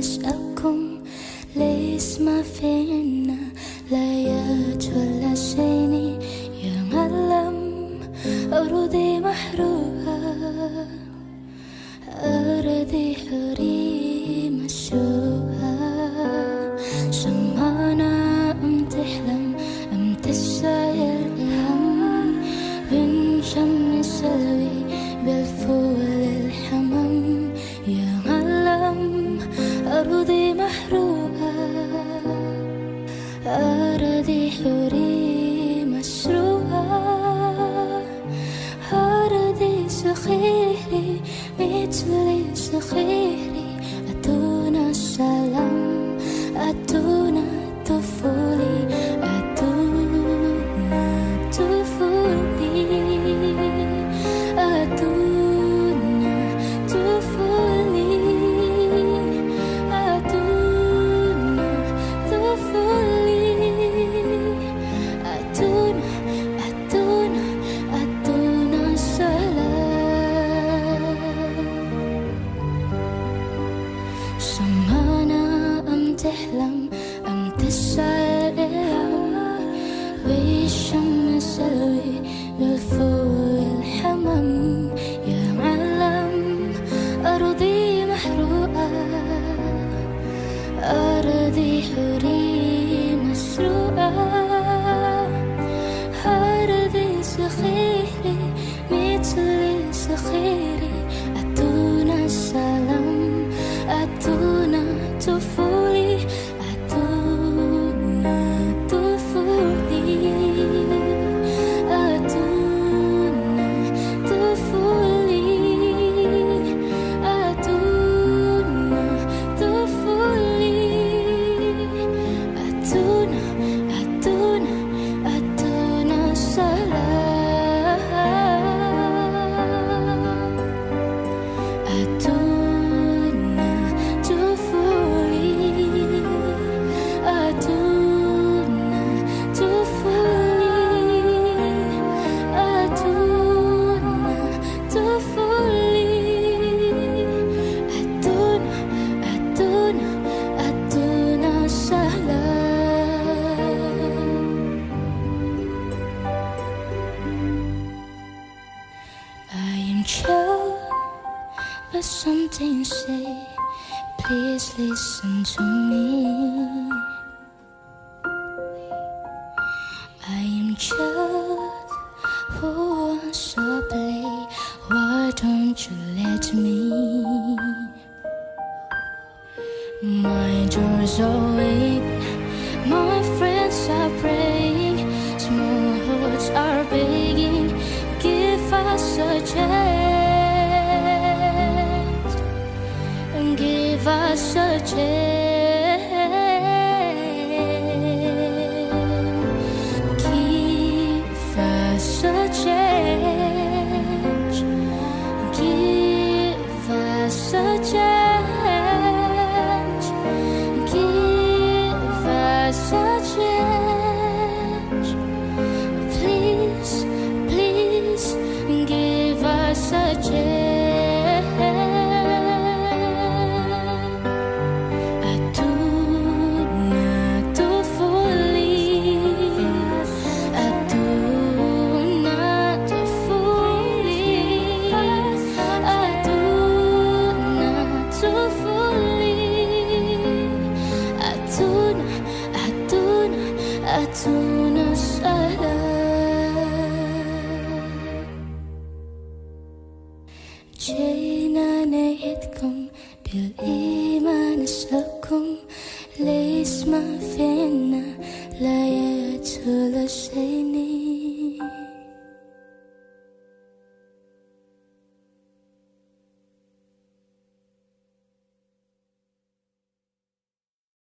نسألكم ليس ما فينا ليات ولا سيني يا معلم أرضي محروقة أرضي حري مسروقة سمعنا أم تحلم أم تسايل الهم بين شم سلوي بالفول الحمام يا معلم أرضي محروقة أرضي حري مسروقة أرضي صخيري مثلي صخيري أتونا السلام أتونا طفولي أتونا طفولي أتونا طفولي أتونا طفولي أتونا أتونا أتونا سلام سمعنا أم تحلم أم تسأل والشمس سلوي بالفول الحمام يا معلم أرضي محروقة أرضي حري مسروقة أرضي صخيري مثلي صخيري أتونا السلام أتونا طفولي أتونا طفولي أتونا طفولي أتونا طفولي أتونا أتونا أتونا سلام أتونا طفولي أتونا طفولي أتونا طفولي أتونا أتونا أتونا سلام I am chill, but something say, please listen to me. I am child for once softly, why don't you let me? My doors are weak, my friends are praying, small hearts are begging, give us a chance, give us a chance, give us a chance, give us a chance, give us a chance, please, please, give us a chance. أتونا طفولي أتونا طفولي أتونا طفولي أتونا أتونا أتونا سلام جينا نعيدكم بالإيمان نسألكم ليس ما فينا لا يدخل سيني